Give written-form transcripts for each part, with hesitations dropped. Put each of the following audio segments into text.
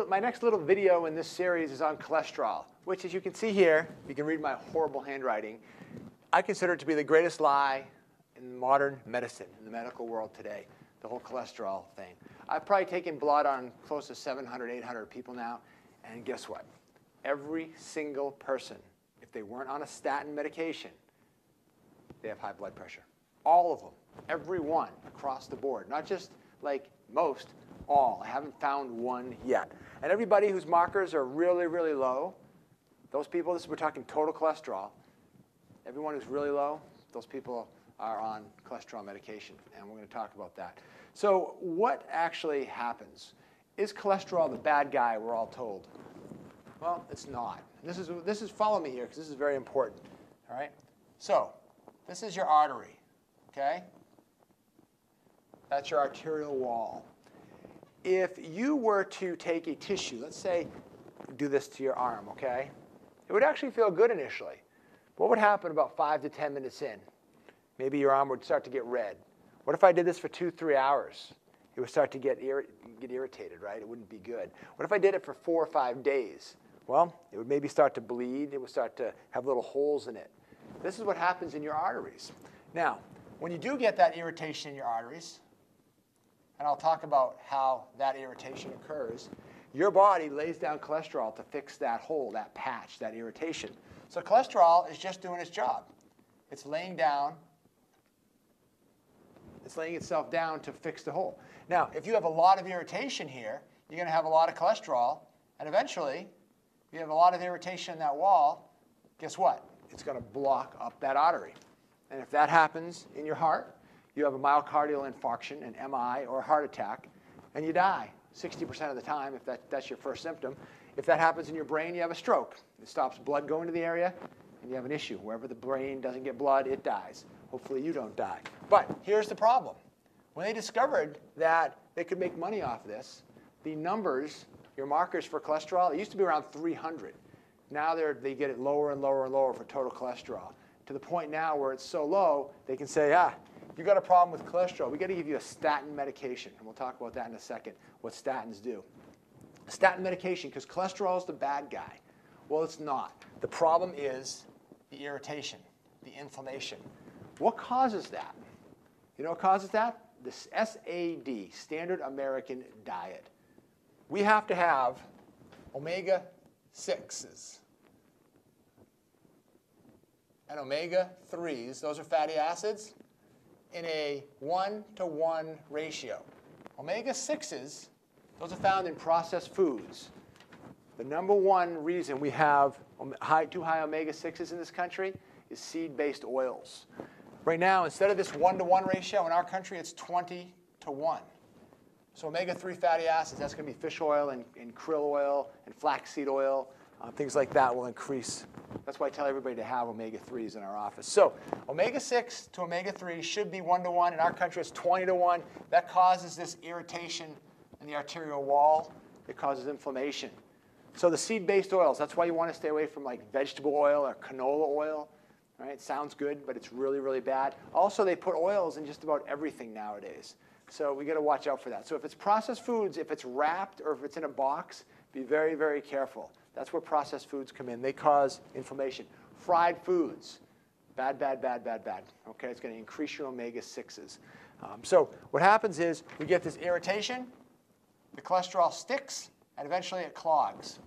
my next little video in this series is on cholesterol, which, as you can see here, you can read my horrible handwriting, I consider it to be the greatest lie in modern medicine, in the medical world today, the whole cholesterol thing. I've probably taken blood on close to 700, 800 people now, and guess what? Every single person, if they weren't on a statin medication, they have high blood pressure. All of them, every one across the board, not just like most, all. I haven't found one yet. And everybody whose markers are really, really low, those people, we're talking total cholesterol, everyone who's really low, those people are on cholesterol medication, and we're going to talk about that. So what actually happens? Is cholesterol the bad guy, we're all told? Well, it's not. This is follow me here, because this is very important. All right? So this is your artery, okay? That's your arterial wall. If you were to take a tissue, let's say do this to your arm, okay? It would actually feel good initially. What would happen about 5 to 10 minutes in? Maybe your arm would start to get red. What if I did this for 2, 3 hours? It would start to get irritated, right? It wouldn't be good. What if I did it for 4 or 5 days? Well, it would maybe start to bleed. It would start to have little holes in it. This is what happens in your arteries. Now, when you do get that irritation in your arteries, and I'll talk about how that irritation occurs, your body lays down cholesterol to fix that hole, that patch, that irritation. So cholesterol is just doing its job. It's laying itself down to fix the hole. Now, if you have a lot of irritation here, you're going to have a lot of cholesterol, and eventually, if you have a lot of irritation in that wall, guess what? It's going to block up that artery. And if that happens in your heart, you have a myocardial infarction, an MI, or a heart attack, and you die 60% of the time if that's your first symptom. If that happens in your brain, you have a stroke. It stops blood going to the area, and you have an issue. Wherever the brain doesn't get blood, it dies. Hopefully you don't die. But here's the problem. When they discovered that they could make money off this, the numbers, your markers for cholesterol, it used to be around 300. Now they get it lower and lower and lower for total cholesterol, to the point now where it's so low, they can say, you got a problem with cholesterol. We got to give you a statin medication. And we'll talk about that in a second, what statins do. A statin medication, because cholesterol is the bad guy. Well, it's not. The problem is the irritation, the inflammation. What causes that? You know what causes that? This SAD, Standard American Diet. We have to have omega-6s and omega-3s, those are fatty acids, in a 1-to-1 ratio. Omega-6s, those are found in processed foods. The number one reason we have too high omega-6s in this country is seed-based oils. Right now, instead of this 1-to-1 ratio, in our country, it's 20-to-1. So omega-3 fatty acids, that's going to be fish oil and krill oil and flaxseed oil, things like that will increase. That's why I tell everybody to have omega-3s in our office. So omega-6 to omega-3 should be 1-to-1. In our country, it's 20-to-1. That causes this irritation in the arterial wall. It causes inflammation. So the seed-based oils, that's why you want to stay away from like vegetable oil or canola oil. Right? It sounds good, but it's really, really bad. Also, they put oils in just about everything nowadays. So we got to watch out for that. So if it's processed foods, if it's wrapped or if it's in a box, be very, very careful. That's where processed foods come in. They cause inflammation. Fried foods, bad, bad, bad, bad, bad. Okay, it's going to increase your omega-6s. So what happens is we get this irritation, the cholesterol sticks, and eventually it clogs.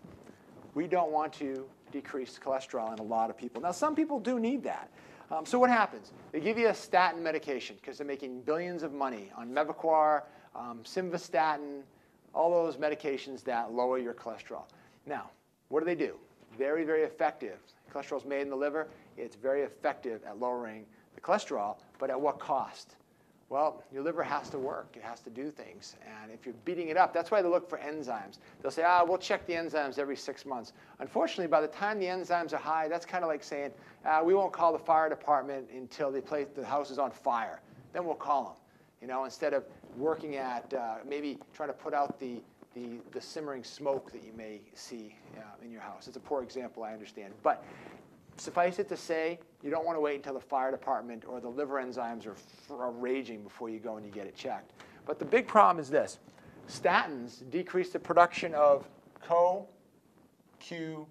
We don't want to decrease cholesterol in a lot of people. Now, some people do need that. So what happens? They give you a statin medication because they're making billions of money on Mevacor, Simvastatin, all those medications that lower your cholesterol. Now, what do? Very, very effective. Cholesterol is made in the liver. It's very effective at lowering the cholesterol, but at what cost? Well, your liver has to work. It has to do things. And if you're beating it up, that's why they look for enzymes. They'll say, we'll check the enzymes every 6 months. Unfortunately, by the time the enzymes are high, that's kind of like saying, we won't call the fire department until the house is on fire. Then we'll call them. You know, instead of working at maybe trying to put out the simmering smoke that you may see in your house. It's a poor example, I understand. But suffice it to say, you don't want to wait until the fire department or the liver enzymes are raging before you go and you get it checked. But the big problem is this. Statins decrease the production of CoQ10.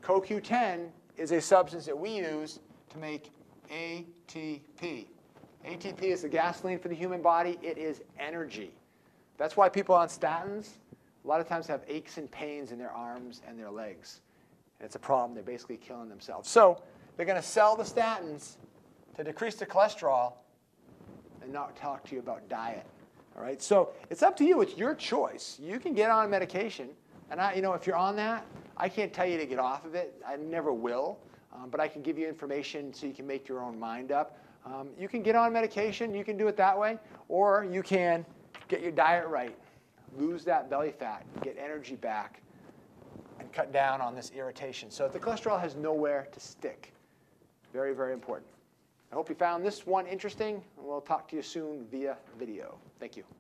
CoQ10 is a substance that we use to make ATP. ATP is the gasoline for the human body. It is energy. That's why people on statins a lot of times have aches and pains in their arms and their legs. And it's a problem. They're basically killing themselves. So they're going to sell the statins to decrease the cholesterol and not talk to you about diet. All right? So it's up to you. It's your choice. You can get on medication. And if you're on that, I can't tell you to get off of it. I never will. But I can give you information so you can make your own mind up. You can get on medication. You can do it that way. Or you can get your diet right, lose that belly fat, get energy back, and cut down on this irritation. So the cholesterol has nowhere to stick. Very, very important. I hope you found this one interesting, and we'll talk to you soon via video. Thank you.